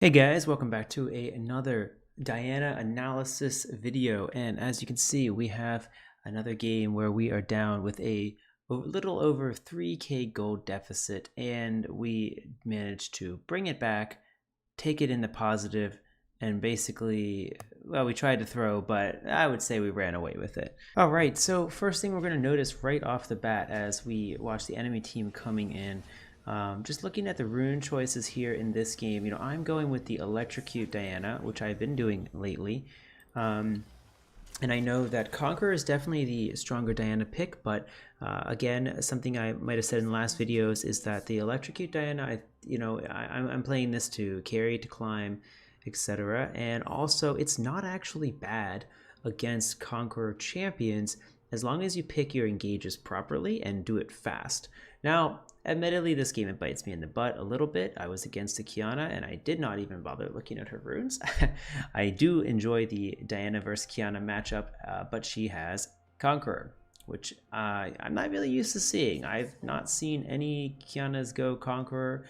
Hey guys, welcome back to another Diana analysis video. And as you can see, we have another game where we are down with a little over 3k gold deficit, and we managed to bring it back, take it in the positive, and basically, well, we tried to throw, but I would say we ran away with it. All right, so first thing we're going to notice right off the bat as we watch the enemy team coming in, just looking at the rune choices here in this game, I'm going with the Electrocute Diana, which I've been doing lately. And I know that Conqueror is definitely the stronger Diana pick, but again, something I might have said in the last videos is that the Electrocute Diana, I'm playing this to carry, to climb, etc. And also, it's not actually bad against Conqueror champions as long as you pick your engages properly and do it fast. Now, admittedly, this game it bites me in the butt a little bit. I was against the Qiyana and I did not even bother looking at her runes. I do enjoy the Diana versus Qiyana matchup, but she has Conqueror, which I'm not really used to seeing. I've not seen any Qyanas go Conqueror.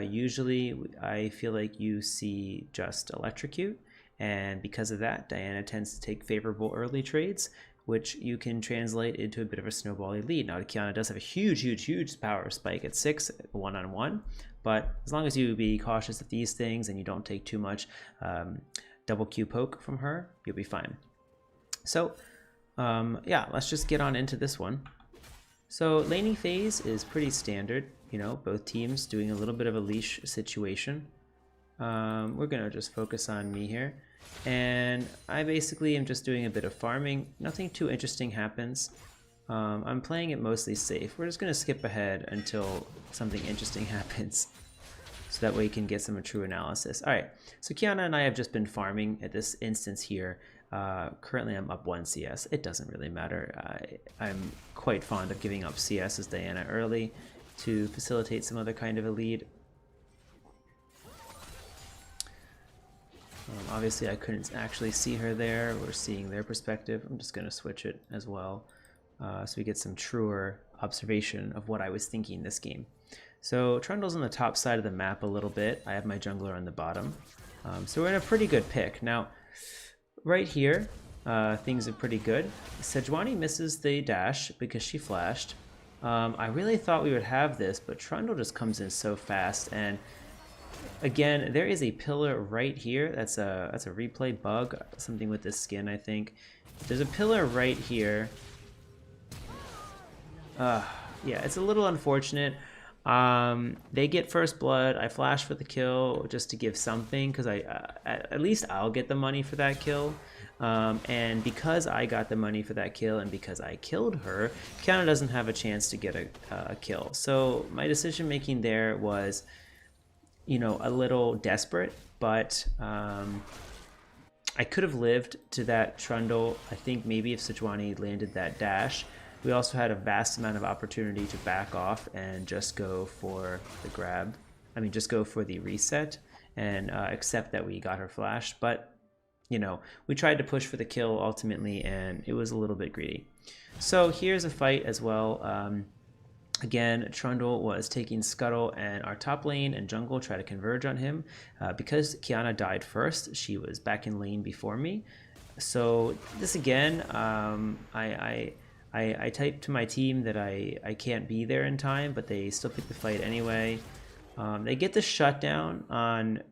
Usually, I feel like you see just Electrocute, and because of that, Diana tends to take favorable early trades, which you can translate into a bit of a snowbally lead. Now, Qiyana does have a huge power spike at 6 one-on-one, but as long as you be cautious of these things and you don't take too much double Q poke from her, you'll be fine. So, yeah, let's just get on into this one. So, laning phase is pretty standard, both teams doing a little bit of a leash situation. We're gonna just focus on me here. And I basically am just doing a bit of farming. Nothing too interesting happens. I'm playing it mostly safe. We're just going to skip ahead until something interesting happens, so that way you can get some true analysis. Alright, so Qiyana and I have just been farming at this instance here. Currently I'm up 1 CS. It doesn't really matter. I'm quite fond of giving up CS as Diana early to facilitate some other kind of a lead. Obviously I couldn't actually see her there. We're seeing their perspective. I'm just going to switch it as well, so we get some truer observation of what I was thinking this game. So Trundle's on the top side of the map a little bit. I have my jungler on the bottom. So we're in a pretty good pick. Now, right here, things are pretty good. Sejuani misses the dash because she flashed. I really thought we would have this, but Trundle just comes in so fast, and again, there is a pillar right here. That's a replay bug, something with this skin, I think. There's a pillar right here. Yeah, it's a little unfortunate. They get first blood. I flash for the kill just to give something, because at least I'll get the money for that kill. And because I got the money for that kill and because I killed her, Qiyana doesn't have a chance to get a kill. So my decision making there was, a little desperate, but I could have lived to that Trundle. I think maybe if Sejuani landed that dash. We also had a vast amount of opportunity to back off and just go for the grab. I mean, just go for the reset and accept that we got her flash. But, we tried to push for the kill ultimately, and it was a little bit greedy. So here's a fight as well. Again, Trundle was taking Scuttle, and our top lane and jungle try to converge on him. Because Qiyana died first, she was back in lane before me. So this again, I typed to my team that I can't be there in time, but they still pick the fight anyway. They get the shutdown on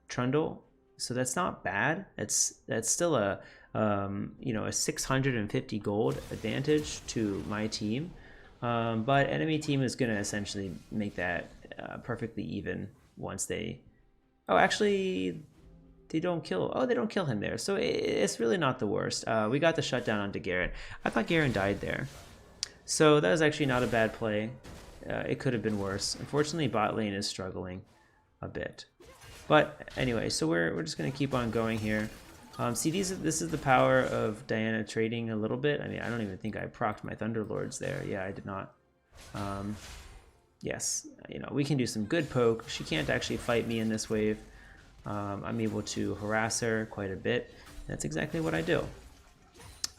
Trundle, so that's not bad. That's still a a 650 gold advantage to my team. But enemy team is going to essentially make that perfectly even once they... Oh, actually, they don't kill... Oh, they don't kill him there. So it's really not the worst. We got the shutdown onto Garen. I thought Garen died there. So that was actually not a bad play. It could have been worse. Unfortunately, bot lane is struggling a bit. But anyway, so we're just going to keep on going here. See, this is the power of Diana trading a little bit. I mean, I don't even think I procced my Thunderlords there. Yeah, I did not. Yes, we can do some good poke. She can't actually fight me in this wave. I'm able to harass her quite a bit. That's exactly what I do.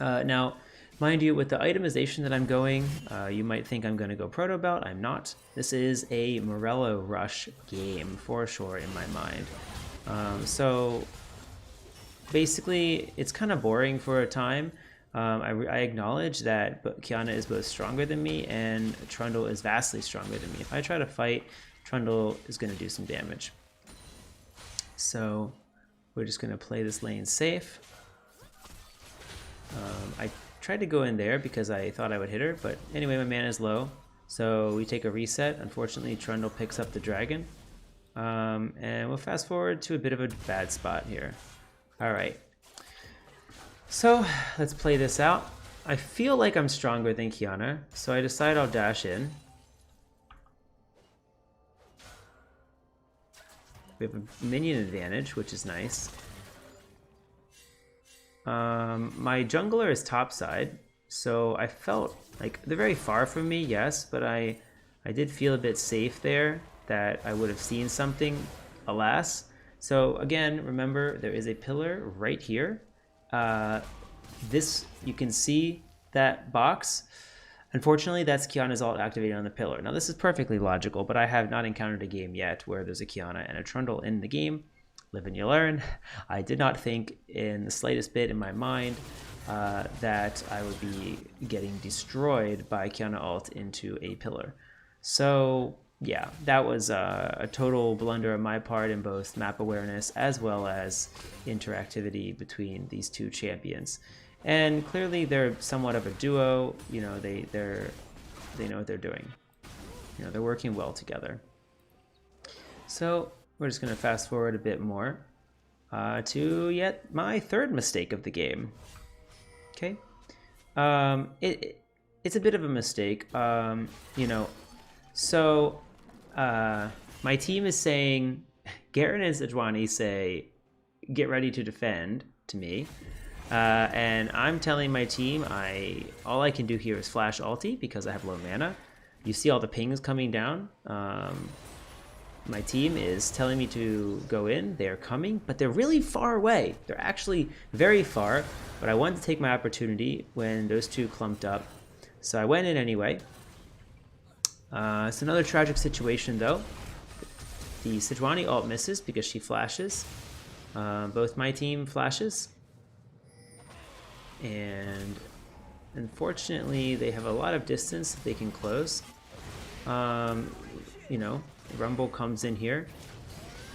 Now, mind you, with the itemization that I'm going, you might think I'm going to go Proto Belt. I'm not. This is a Morello Rush game, for sure, in my mind. So basically, it's kind of boring for a time. I acknowledge that Qiyana is both stronger than me and Trundle is vastly stronger than me. If I try to fight, Trundle is going to do some damage. So we're just going to play this lane safe. I tried to go in there because I thought I would hit her, but anyway, my mana is low. So we take a reset. Unfortunately, Trundle picks up the dragon. And we'll fast forward to a bit of a bad spot here. All right. So let's play this out. I feel like I'm stronger than Qiyana, so I decide I'll dash in. We have a minion advantage, which is nice. My jungler is topside, so I felt like they're very far from me, yes, but I did feel a bit safe there that I would have seen something, alas. So again, remember there is a pillar right here. You can see that box. Unfortunately, that's Qiyana's ult activated on the pillar. Now this is perfectly logical, but I have not encountered a game yet where there's a Qiyana and a Trundle in the game. Live and you learn. I did not think in the slightest bit in my mind that I would be getting destroyed by Qiyana ult into a pillar. So yeah, that was a total blunder on my part in both map awareness as well as interactivity between these two champions. And clearly they're somewhat of a duo. You know, they know what they're doing. You know, they're working well together. So we're just going to fast forward a bit more to yet my third mistake of the game. Okay, it's a bit of a mistake. You know, so my team is saying, Garen and Sejuani say, get ready to defend to me. And I'm telling my team all I can do here is flash ulti because I have low mana. You see all the pings coming down. My team is telling me to go in. They're coming, but they're really far away. They're actually very far, but I wanted to take my opportunity when those two clumped up. So I went in anyway. It's another tragic situation though. The Sejuani ult misses because she flashes. Both my team flashes. And unfortunately, they have a lot of distance that they can close. You know, Rumble comes in here.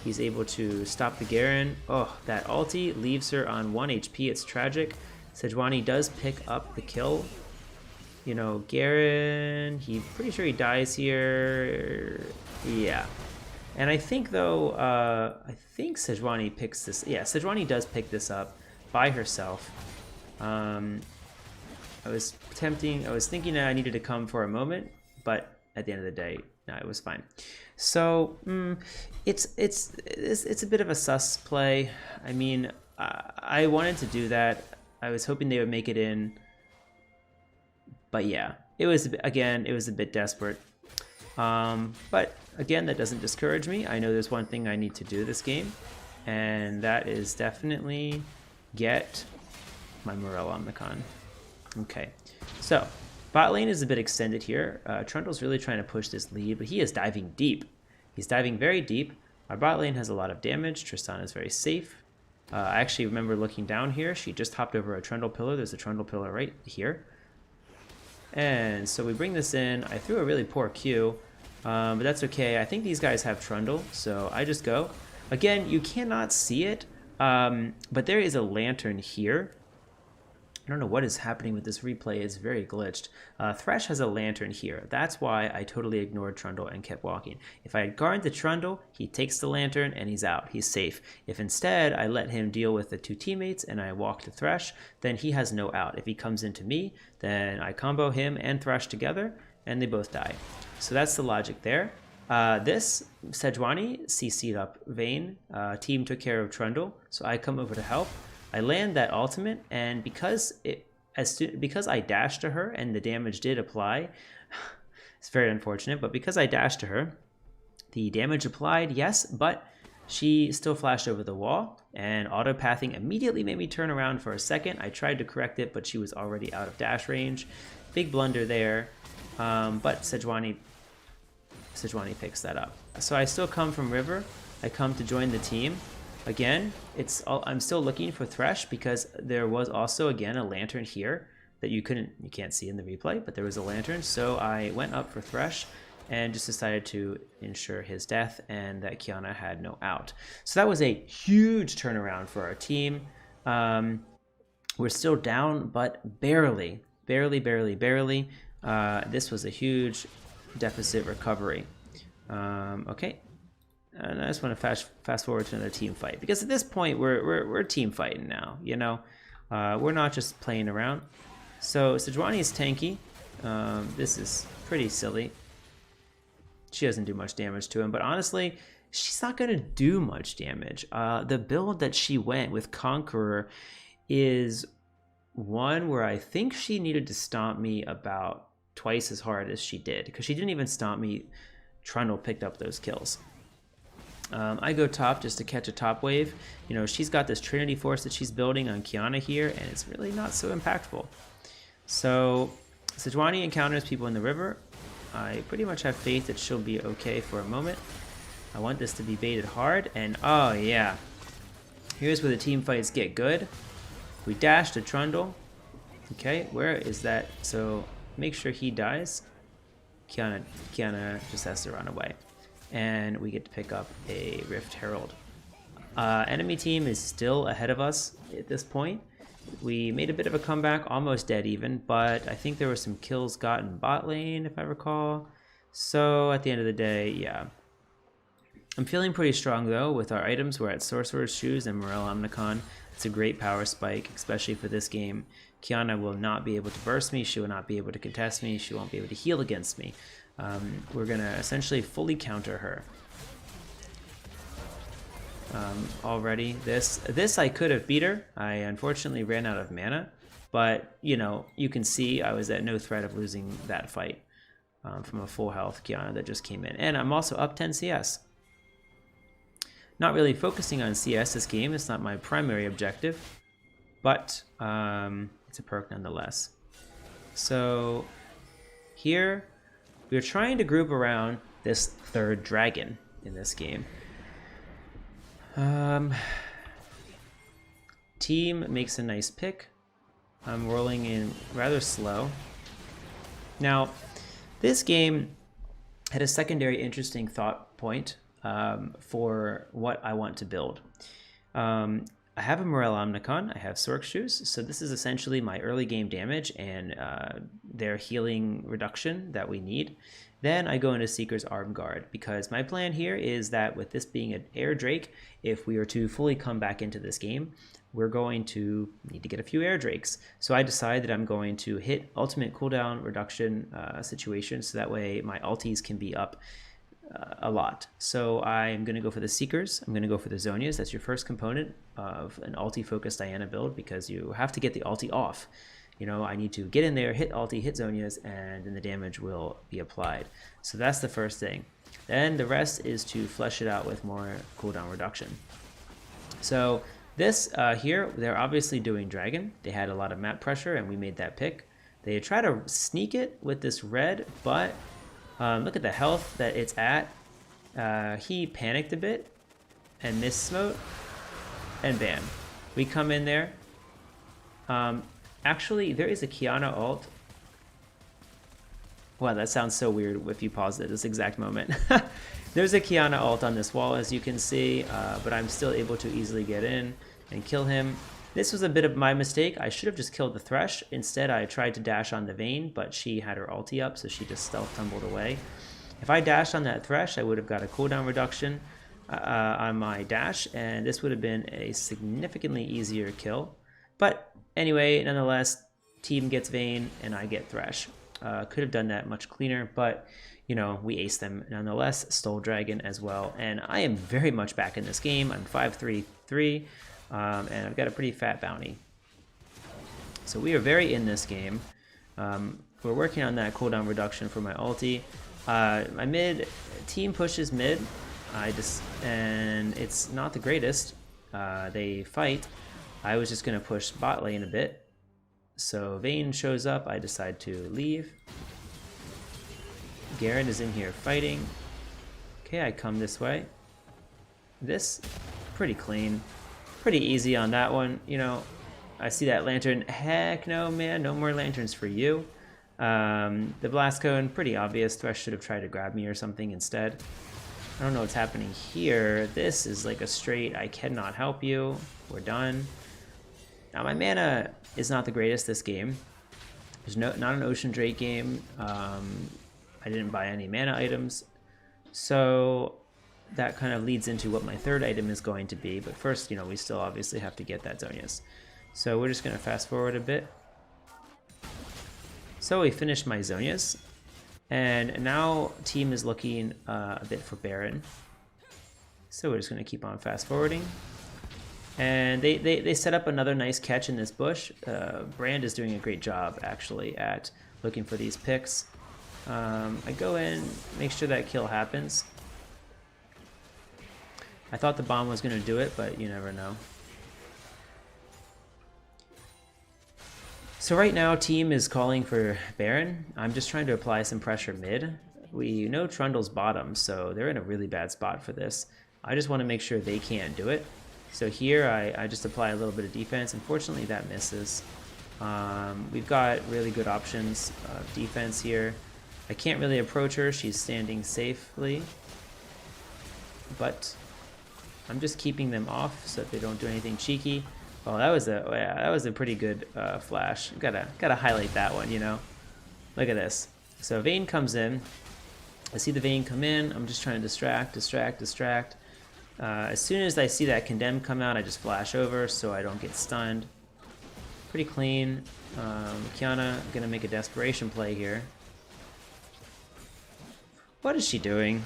He's able to stop the Garen. Oh, that ulti leaves her on 1 HP. It's tragic. Sejuani does pick up the kill. You know, Garen, he's pretty sure he dies here. Yeah. And I think, though, I think Sejuani picks this. Yeah, Sejuani does pick this up by herself. I was thinking that I needed to come for a moment, but at the end of the day, no, it was fine. So it's a bit of a sus play. I mean, I wanted to do that. I was hoping they would make it in, but yeah, it was a bit desperate. But again, that doesn't discourage me. I know there's one thing I need to do this game, and that is definitely get my Morel on the con. Okay, so bot lane is a bit extended here. Trundle's really trying to push this lead, but he is diving deep. He's diving very deep. Our bot lane has a lot of damage. Tristan is very safe. I actually remember looking down here. She just hopped over a Trundle pillar. There's a Trundle pillar right here. And so we bring this in. I threw a really poor Q, but that's okay. I think these guys have Trundle, so I just go. Again, you cannot see it, but there is a lantern here. I don't know what is happening with this replay. It's very glitched. Thresh has a lantern here. That's why I totally ignored Trundle and kept walking. If I had guarded the Trundle, he takes the lantern and he's out. He's safe. If instead I let him deal with the two teammates and I walk to Thresh, then he has no out. If he comes into me, then I combo him and Thresh together and they both die. So that's the logic there. This Sejuani CC'd up Vayne. Team took care of Trundle, so I come over to help. I land that ultimate, and because I dashed to her and the damage did apply, it's very unfortunate, but because I dashed to her, the damage applied, yes, but she still flashed over the wall, and auto-pathing immediately made me turn around for a second. I tried to correct it, but she was already out of dash range. Big blunder there, but Sejuani picks that up. So I still come from river. I come to join the team. Again, I'm still looking for Thresh because there was also, again, a lantern here that you can't see in the replay, but there was a lantern. So I went up for Thresh and just decided to ensure his death and that Qiyana had no out. So that was a huge turnaround for our team. We're still down, but barely. This was a huge deficit recovery. Okay, and I just want to fast forward to another team fight because at this point we're team fighting now. You know, we're not just playing around. So Sejuani is tanky. This is pretty silly. She doesn't do much damage to him, but honestly, she's not going to do much damage. The build that she went with Conqueror is one where I think she needed to stomp me about twice as hard as she did, because she didn't even stomp me. Trundle picked up those kills. I go top just to catch a top wave. You know, she's got this Trinity Force that she's building on Qiyana here, and it's really not so impactful. So Sejuani encounters people in the river. I pretty much have faith that she'll be okay for a moment. I want this to be baited hard, and oh yeah. Here's where the team fights get good. We dash to Trundle. Okay, where is that? So make sure he dies. Qiyana just has to run away. And we get to pick up a Rift Herald. Enemy team is still ahead of us at this point. We made a bit of a comeback, almost dead even, but I think there were some kills gotten bot lane, if I recall. So at the end of the day, yeah. I'm feeling pretty strong though with our items. We're at Sorcerer's Shoes and Morel Omnicon. It's a great power spike, especially for this game. Qiyana will not be able to burst me. She will not be able to contest me. She won't be able to heal against me. We're going to essentially fully counter her. Already, this I could have beat her. I unfortunately ran out of mana. But, you know, you can see I was at no threat of losing that fight from a full health Qiyana that just came in. And I'm also up 10 CS. Not really focusing on CS this game. It's not my primary objective. But it's a perk nonetheless. So here we're trying to group around this third dragon in this game. Team makes a nice pick. I'm rolling in rather slow. Now, this game had a secondary interesting thought point for what I want to build. I have a Morel Omnicon, I have Sorc Shoes, so this is essentially my early game damage and their healing reduction that we need. Then I go into Seeker's Arm Guard, because my plan here is that with this being an Air Drake, if we are to fully come back into this game, we're going to need to get a few Air Drakes. So I decide that I'm going to hit ultimate cooldown reduction situation, so that way my ultis can be up a lot. So I'm going to go for the Seekers. I'm going to go for the Zhonya's. That's your first component of an ulti-focused Diana build, because you have to get the ulti off. You know, I need to get in there, hit ulti, hit Zhonya's, and then the damage will be applied. So that's the first thing. Then the rest is to flesh it out with more cooldown reduction. So this here, they're obviously doing Dragon. They had a lot of map pressure, and we made that pick. They try to sneak it with this red, but look at the health that it's at. He panicked a bit and missed smote, and bam. We come in there. Actually, there is a Qiyana ult. Wow, that sounds so weird if you pause it at this exact moment. There's a Qiyana ult on this wall, as you can see, but I'm still able to easily get in and kill him. This was a bit of my mistake. I should have just killed the Thresh. Instead, I tried to dash on the Vayne, but she had her ulti up, so she just stealth tumbled away. If I dashed on that Thresh, I would have got a cooldown reduction on my dash, and this would have been a significantly easier kill. But anyway, nonetheless, team gets Vayne, and I get Thresh. Could have done that much cleaner, but you know, we aced them nonetheless. Stole Dragon as well, and I am very much back in this game. I'm 5-3-3. And I've got a pretty fat bounty. So we are very in this game. We're working on that cooldown reduction for my ulti. My mid team pushes mid. And it's not the greatest. They fight. I was just gonna push bot lane a bit. So Vayne shows up. I decide to leave. Garen is in here fighting. Okay, I come this way. This pretty clean. Pretty easy on that one. You know, I see that lantern. Heck no, man. No more lanterns for you. The blast cone, pretty obvious. Thresh should have tried to grab me or something instead. I don't know what's happening here. This is like a straight, I cannot help you. We're done. Now, my mana is not the greatest this game. There's not an Ocean Drake game. I didn't buy any mana items. So that kind of leads into what my third item is going to be. But first, you know, we still obviously have to get that Zonius. So we're just going to fast forward a bit. So we finished my Zonias. And now team is looking a bit for Baron. So we're just going to keep on fast forwarding. And they set up another nice catch in this bush. Brand is doing a great job, actually, at looking for these picks. I go in, make sure that kill happens. I thought the bomb was going to do it, but you never know. So right now, team is calling for Baron. I'm just trying to apply some pressure mid. We know Trundle's bottom, so they're in a really bad spot for this. I just want to make sure they can't do it. So here, I just apply a little bit of defense. Unfortunately, that misses. We've got really good options of defense here. I can't really approach her. She's standing safely. But I'm just keeping them off so that they don't do anything cheeky. Oh, that was a pretty good flash. Gotta highlight that one, you know. Look at this. So Vayne comes in. I see the Vayne come in. I'm just trying to distract. As soon as I see that Condemn come out, I just flash over so I don't get stunned. Pretty clean. Qiyana gonna make a desperation play here. What is she doing?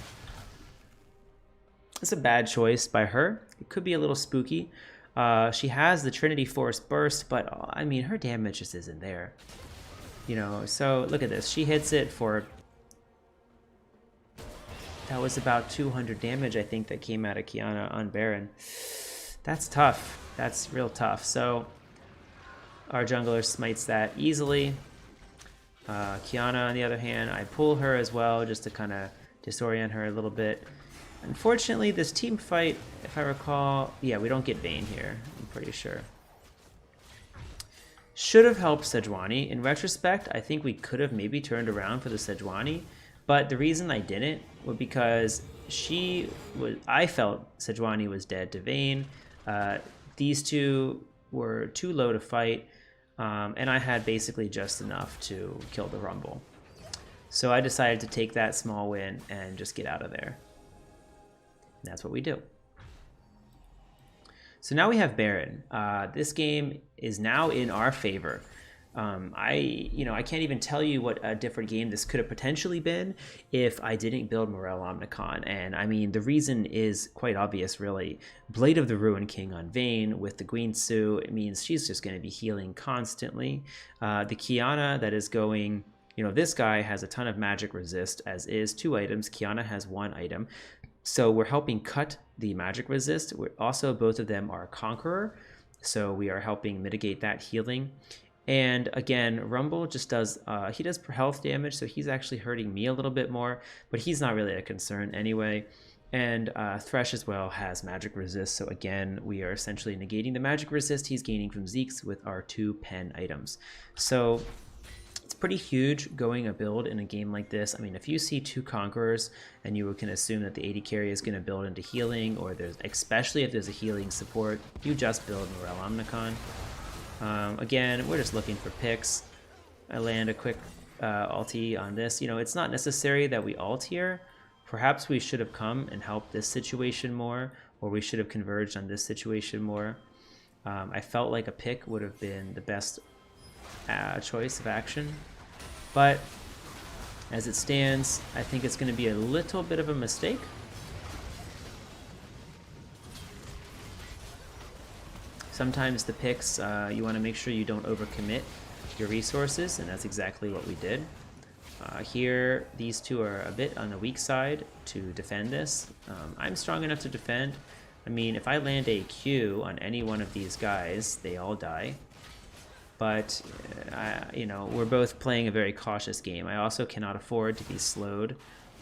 It's a bad choice by her. It could be a little spooky. She has the Trinity Force burst, but I mean, her damage just isn't there. You know, so look at this. She hits it for... That was about 200 damage, I think, that came out of Qiyana on Baron. That's tough. That's real tough. So our jungler smites that easily. Qiyana, on the other hand, I pull her as well just to kind of disorient her a little bit. Unfortunately, this team fight, if I recall, yeah, we don't get Vayne here, I'm pretty sure. Should have helped Sejuani. In retrospect, I think we could have maybe turned around for the Sejuani, but the reason I didn't was because I felt Sejuani was dead to Vayne. These two were too low to fight, and I had basically just enough to kill the Rumble. So I decided to take that small win and just get out of there. And that's what we do. So now we have Baron. This game is now in our favor. I can't even tell you what a different game this could have potentially been if I didn't build Morel Omnicon. And I mean, the reason is quite obvious, really. Blade of the Ruin King on Vayne with the Guinsoo, it means she's just going to be healing constantly. The Qiyana that is going, you know, this guy has a ton of magic resist, as is 2 items. Qiyana has 1 item. So we're helping cut the magic resist. Also, both of them are Conqueror, so we are helping mitigate that healing. And again, Rumble just does, he does health damage, so he's actually hurting me a little bit more, but he's not really a concern anyway. And Thresh as well has magic resist, so again, we are essentially negating the magic resist he's gaining from Zeke's with our 2 pen items. So it's pretty huge going a build in a game like this. I mean, if you see 2 Conquerors and you can assume that the AD carry is going to build into healing, or especially if there's a healing support, you just build Morel Omnicon. Again, we're just looking for picks. I land a quick ulti on this. You know, it's not necessary that we ult here. Perhaps we should have come and helped this situation more, or we should have converged on this situation more. I felt like a pick would have been the best choice of action, but as it stands, I think it's going to be a little bit of a mistake. Sometimes the picks, you want to make sure you don't overcommit your resources, and that's exactly what we did. Here, these 2 are a bit on the weak side to defend this. I'm strong enough to defend. I mean, if I land a Q on any one of these guys, they all die. But, you know, we're both playing a very cautious game. I also cannot afford to be slowed.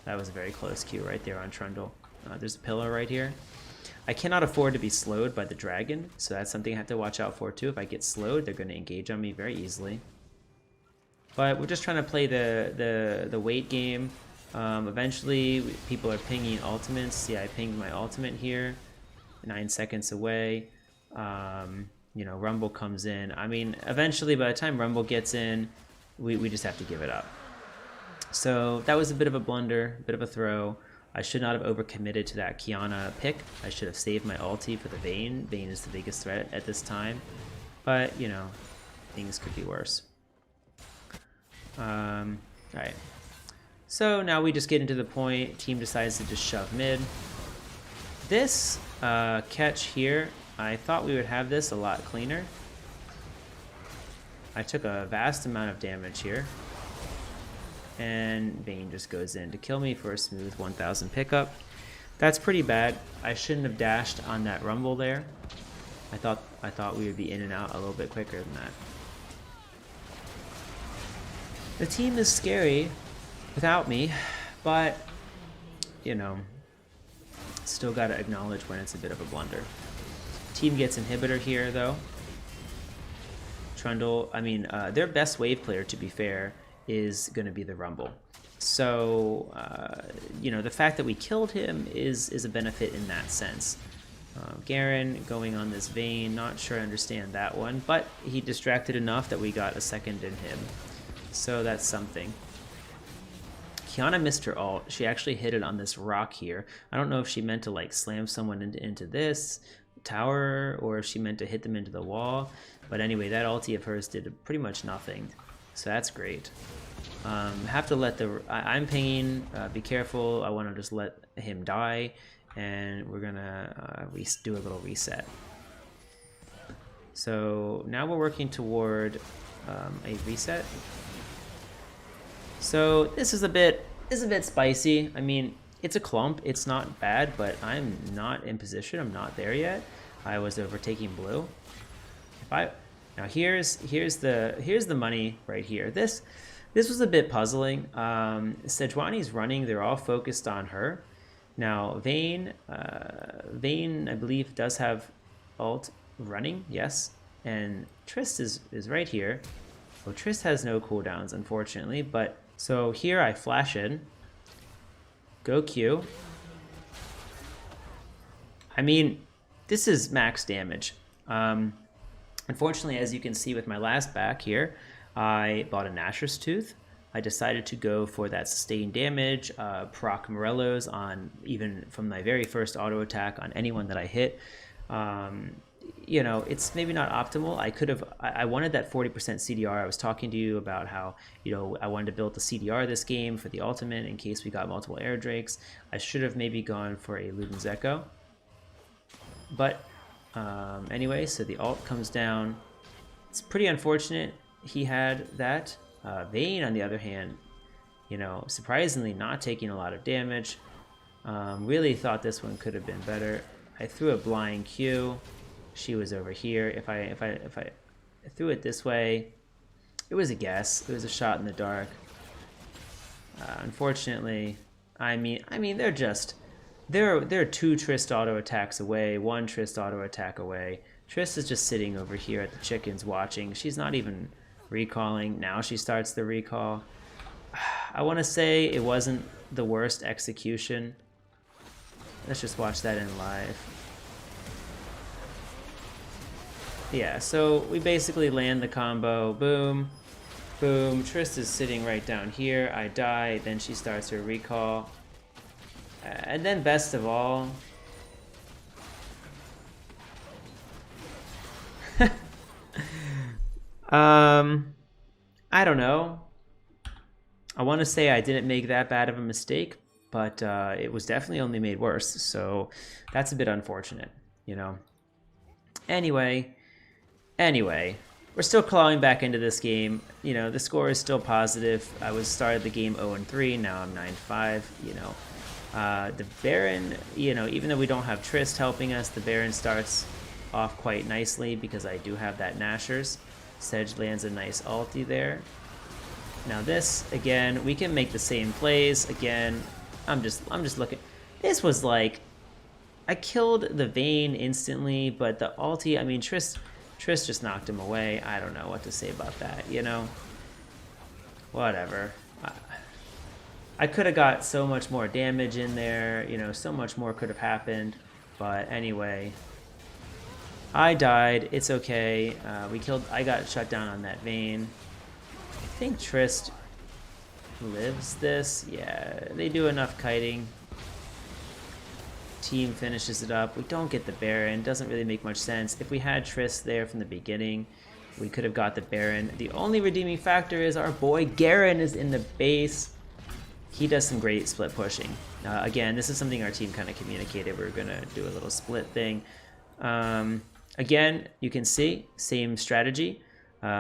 That was a very close Q right there on Trundle. There's a pillar right here. I cannot afford to be slowed by the dragon, so that's something I have to watch out for too. If I get slowed, they're going to engage on me very easily. But we're just trying to play the wait game. Eventually, people are pinging ultimates. See, I pinged my ultimate here, 9 seconds away. You know, Rumble comes in. I mean, eventually, by the time Rumble gets in, we just have to give it up. So that was a bit of a blunder, a bit of a throw. I should not have overcommitted to that Qiyana pick. I should have saved my ulti for the Vayne. Vayne is the biggest threat at this time. But, you know, things could be worse. Alright. So now we just get into the point. Team decides to just shove mid. This catch here, I thought we would have this a lot cleaner. I took a vast amount of damage here. And Vayne just goes in to kill me for a smooth 1000 pickup. That's pretty bad. I shouldn't have dashed on that Rumble there. I thought we would be in and out a little bit quicker than that. The team is scary without me, but you know, still gotta acknowledge when it's a bit of a blunder. Team gets inhibitor here though. Trundle, I mean, their best wave player, to be fair, is going to be the Rumble. So, you know, the fact that we killed him is a benefit in that sense. Garen going on this Vayne, not sure I understand that one, but he distracted enough that we got a second in him. So that's something. Qiyana missed her ult. She actually hit it on this rock here. I don't know if she meant to like slam someone into this tower or if she meant to hit them into the wall. But anyway, that ulti of hers did pretty much nothing. So that's great. Have to let the... I'm pinging. Be careful. I want to just let him die. And we're going to do a little reset. So now we're working toward a reset. So this is a bit spicy. I mean, it's a clump. It's not bad, but I'm not in position. I'm not there yet. I was overtaking blue. Now here's the money right here. This was a bit puzzling. Sejuani's running. They're all focused on her. Now Vayne, I believe, does have ult running. Yes, and Trist is right here. Well, Trist has no cooldowns, unfortunately. But so here I flash in. Go Q. I mean, this is max damage. Unfortunately, as you can see with my last back here, I bought a Nashor's Tooth. I decided to go for that sustained damage, proc Morello's on even from my very first auto attack on anyone that I hit. You know, it's maybe not optimal. I wanted that 40% CDR. I was talking to you about how, you know, I wanted to build the CDR this game for the ultimate in case we got multiple air drakes. I should have maybe gone for a Luden's Echo. But anyway, so the ult comes down. It's pretty unfortunate he had that. Vayne, on the other hand, you know, surprisingly not taking a lot of damage. Really thought this one could have been better. I threw a blind Q. She was over here. If I threw it this way, it was a guess. It was a shot in the dark. Unfortunately, I mean, they're two Trist auto attacks away, one Trist auto attack away. Trist is just sitting over here at the chickens watching. She's not even recalling. Now she starts the recall. I want to say it wasn't the worst execution. Let's just watch that in live. Yeah, so we basically land the combo. Boom, boom. Trist is sitting right down here. I die. Then she starts her recall. And then best of all, I don't know. I want to say I didn't make that bad of a mistake, but it was definitely only made worse. So that's a bit unfortunate, you know. Anyway, we're still clawing back into this game. You know, the score is still positive. I started the game 0-3. Now I'm 9-5. You know. The Baron, you know, even though we don't have Trist helping us, the Baron starts off quite nicely because I do have that Nashor's. Sedge lands a nice ulti there. Now this, again, we can make the same plays. Again, I'm just looking. This was like I killed the Vayne instantly, but the ulti, I mean, Triss just knocked him away. I don't know what to say about that, you know? Whatever. I could have got so much more damage in there, you know, so much more could have happened. But anyway, I died. It's okay. I got shut down on that Vayne. I think Triss lives this. Yeah, they do enough kiting. Team finishes it up. We don't get the Baron. Doesn't really make much sense. If we had Triss there from the beginning, we could have got the Baron. The only redeeming factor is our boy Garen is in the base. He does some great split pushing. Again, this is something our team kind of communicated. We're going to do a little split thing. Again, you can see, same strategy.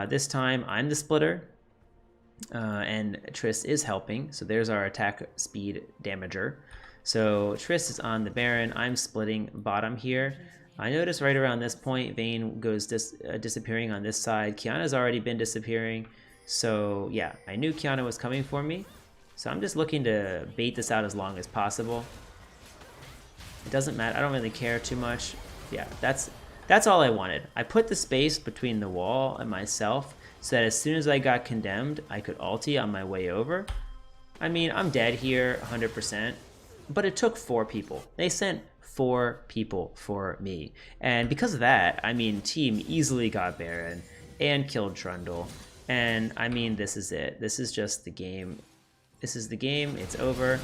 This time, I'm the splitter. And Triss is helping. So there's our attack speed damager. So Triss is on the Baron. I'm splitting bottom here. I notice right around this point, Vayne goes disappearing on this side. Qiyana's already been disappearing. So yeah, I knew Qiyana was coming for me. So I'm just looking to bait this out as long as possible. It doesn't matter. I don't really care too much. Yeah, that's all I wanted. I put the space between the wall and myself so that as soon as I got condemned, I could ulti on my way over. I mean, I'm dead here 100%, but it took 4 people. They sent 4 people for me. And because of that, I mean, team easily got Baron and killed Trundle. And I mean, this is it. This is just the game. This is the game. It's over.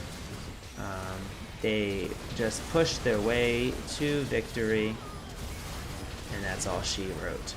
They just pushed their way to victory. And that's all she wrote.